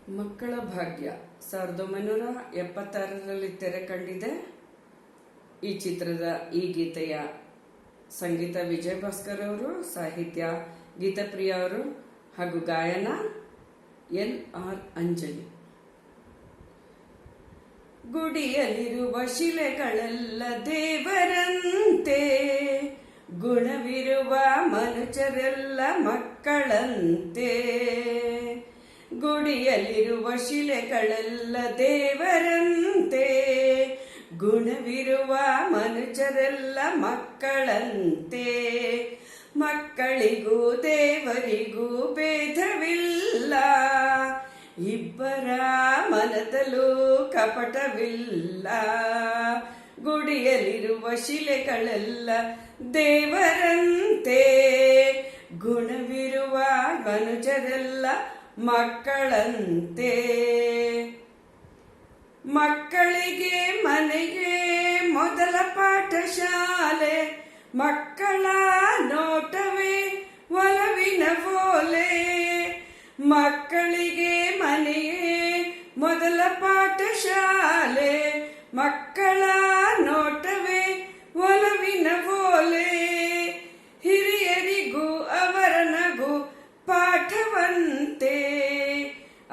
ಮಕ್ಕಳ ಭಾಗ್ಯ 1976ರಲ್ಲಿ ತೆರೆ ಕಂಡಿದೆ. ಈ ಚಿತ್ರದ ಈ ಗೀತೆಯ ಸಂಗೀತ ವಿಜಯ್ ಭಾಸ್ಕರ್ ಅವರು, ಸಾಹಿತ್ಯ ಗೀತಪ್ರಿಯ ಅವರು ಹಾಗೂ ಗಾಯನ LR ಅಂಜಲಿ. ಗುಡಿಯಲ್ಲಿರುವ ಶಿಲೆಗಳೆಲ್ಲ ದೇವರಂತೆ, ಗುಣವಿರುವ ಮನುಷ್ಯರೆಲ್ಲ ಮಕ್ಕಳಂತೆ. ಗುಡಿಯಲ್ಲಿರುವ ಶಿಲೆಗಳೆಲ್ಲ ದೇವರಂತೆ, ಗುಣವಿರುವ ಮನುಷ್ಯರೆಲ್ಲ ಮಕ್ಕಳಂತೆ. ಮಕ್ಕಳಿಗೂ ದೇವರಿಗೂ ಭೇದವಿಲ್ಲ, ಇಬ್ಬರ ಮನದಲ್ಲೂ ಕಪಟವಿಲ್ಲ. ಗುಡಿಯಲ್ಲಿರುವ ಶಿಲೆಗಳೆಲ್ಲ ದೇವರಂತೆ, ಗುಣವಿರುವ ಮನುಷ್ಯರೆಲ್ಲ ಮಕ್ಕಳಂತೆ. ಮಕ್ಕಳಿಗೆ ಮನೆಗೆ ಮೊದಲ ಪಾಠಶಾಲೆ, ಮಕ್ಕಳ ನೋಟವೇ ಒಲವಿನ ಓಲೆ. ಮಕ್ಕಳಿಗೆ ಮನೆಯೇ ಮೊದಲ ಪಾಠಶಾಲೆ, ಮಕ್ಕಳ ನೋಟವೇ ಒಲವಿನ ಓಲೆ. ಹಿರಿಯರಿಗೂ ಅವರ ನಗು ಪಾಠವಂತೆ,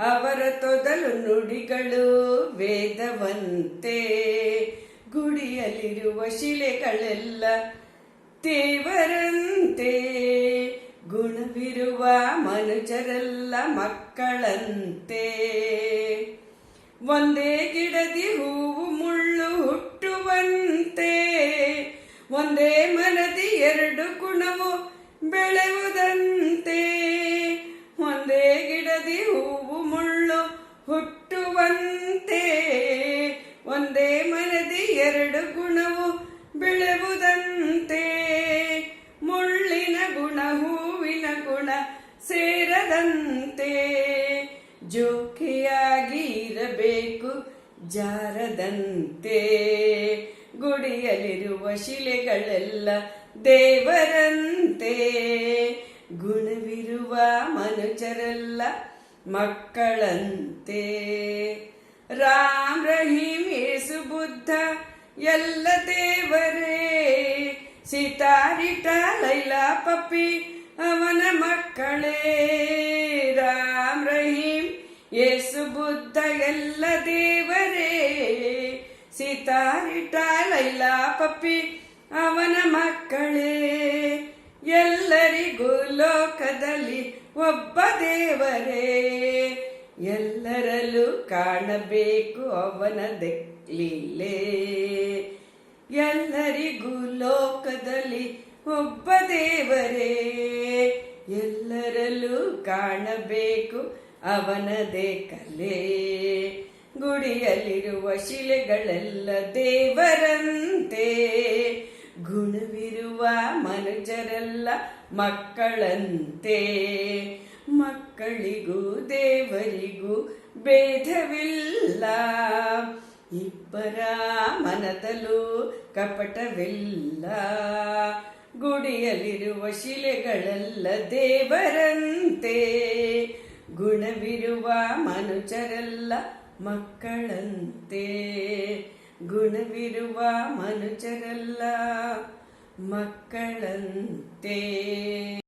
ಅವರ ತೊದಲು ನುಡಿಗಳು ವೇದವಂತೆ. ಗುಡಿಯಲ್ಲಿರುವ ಶಿಲೆಗಳೆಲ್ಲ ದೇವರಂತೆ, ಗುಣವಿರುವ ಮನುಷ್ಯರೆಲ್ಲ ಮಕ್ಕಳಂತೆ. ಒಂದೇ ಗಿಡದಿ ಹೂವು ಮುಳ್ಳು ಹುಟ್ಟುವಂತೆ, ಒಂದೇ ಮನದಿ ಎರಡು ಗುಣವು ಬೆಳೆಯುವುದಂತೆ. ಒಂದೇ ಗಿಡದಿ ಹೂವು ಮುಳ್ಳು ಹುಟ್ಟುವಂತೆ, ಒಂದೇ ಮನದಿ ಎರಡು ಗುಣವು ಬೆಳೆಯುವುದಂತೆ. ಮುಳ್ಳಿನ ಗುಣ ಹೂವಿನ ಗುಣ ಸೇರದಂತೆ, ಜೋಕಿಯಾಗಿ ಇರಬೇಕು ಜಾರದಂತೆ. ಗುಡಿಯಲ್ಲಿರುವ ಶಿಲೆಗಳೆಲ್ಲ ದೇವರಂತೆ, ಗುಣವಿರುವ ಮನುಷ್ಯರೆಲ್ಲ ಮಕ್ಕಳಂತೆ. ರಾಮ್ ರಹೀಂ ಯೇಸು ಬುದ್ಧ ಎಲ್ಲ ದೇವರೇ, ಸೀತಾರಿಟ ಲೈಲಾ ಪಪ್ಪಿ ಅವನ ಮಕ್ಕಳೇ. ರಾಮ್ ರಹೀಂ ಯೇಸು ಬುದ್ಧ ಎಲ್ಲ ದೇವರೇ, ಸೀತಾರಿಟ ಲೈಲಾ ಪಪ್ಪಿ ಅವನ ಮಕ್ಕಳೇ. ಎಲ್ಲರಿಗೂ ಲೋಕದಲ್ಲಿ ಒಬ್ಬ ದೇವರೇ, ಎಲ್ಲರಲ್ಲೂ ಕಾಣಬೇಕು ಅವನ ಲೀಲೆ. ಎಲ್ಲರಿಗೂ ಲೋಕದಲ್ಲಿ ಒಬ್ಬ ದೇವರೇ, ಎಲ್ಲರಲ್ಲೂ ಕಾಣಬೇಕು ಅವನದೇ ಕಲೆ. ಗುಡಿಯಲ್ಲಿರುವ ಶಿಲೆಗಳೆಲ್ಲ ದೇವರಂತೆ, ಗುಣವಿರುವ ಮನುಷ್ಯರೆಲ್ಲ ಮಕ್ಕಳಂತೆ. ಮಕ್ಕಳಿಗೂ ದೇವರಿಗೂ ಭೇದವಿಲ್ಲ, ಇಬ್ಬರ ಮನದಲ್ಲೂ ಕಪಟವಿಲ್ಲ. ಗುಡಿಯಲ್ಲಿರುವ ಶಿಲೆಗಳೆಲ್ಲ ದೇವರಂತೆ, ಗುಣವಿರುವ ಮನುಷ್ಯರೆಲ್ಲ ಮಕ್ಕಳಂತೆ. ಗುಣವಿರುವ ಮನುಷ್ಯರೆಲ್ಲ ಮಕ್ಕಳಂತೆ.